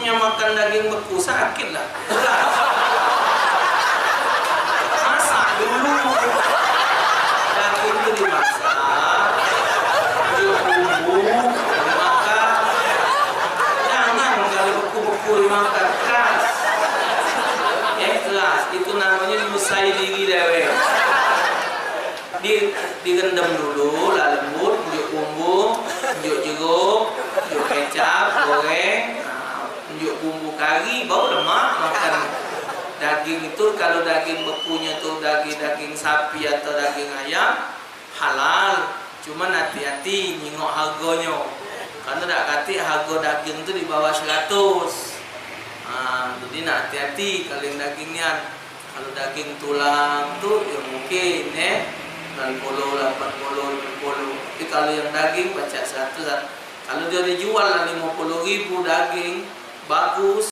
tikusnya makan daging beku sakit lah. Masak dulu, daging itu dimasak, bumbu dimakan. Jangan kalau beku-beku dimakan keras. Keras itu namanya nyusai diri dewe. Direndam dulu, lah lembut, njuk bumbu, njuk jeruk, njuk kecap, goreng, njuk bumbu kari, baru lemak makan. Daging itu kalau daging bekunya tuh daging sapi atau daging ayam halal, cuman hati-hati nyingok harganya. Karena tak kati harga daging itu di bawah 100. Jadi nak hati-hati kalau dagingnya. Kalau daging tulang tuh ya mungkin 90, 80, 90. Tapi kalau yang daging baca 100. Kalau dia dijual 50.000 daging bagus.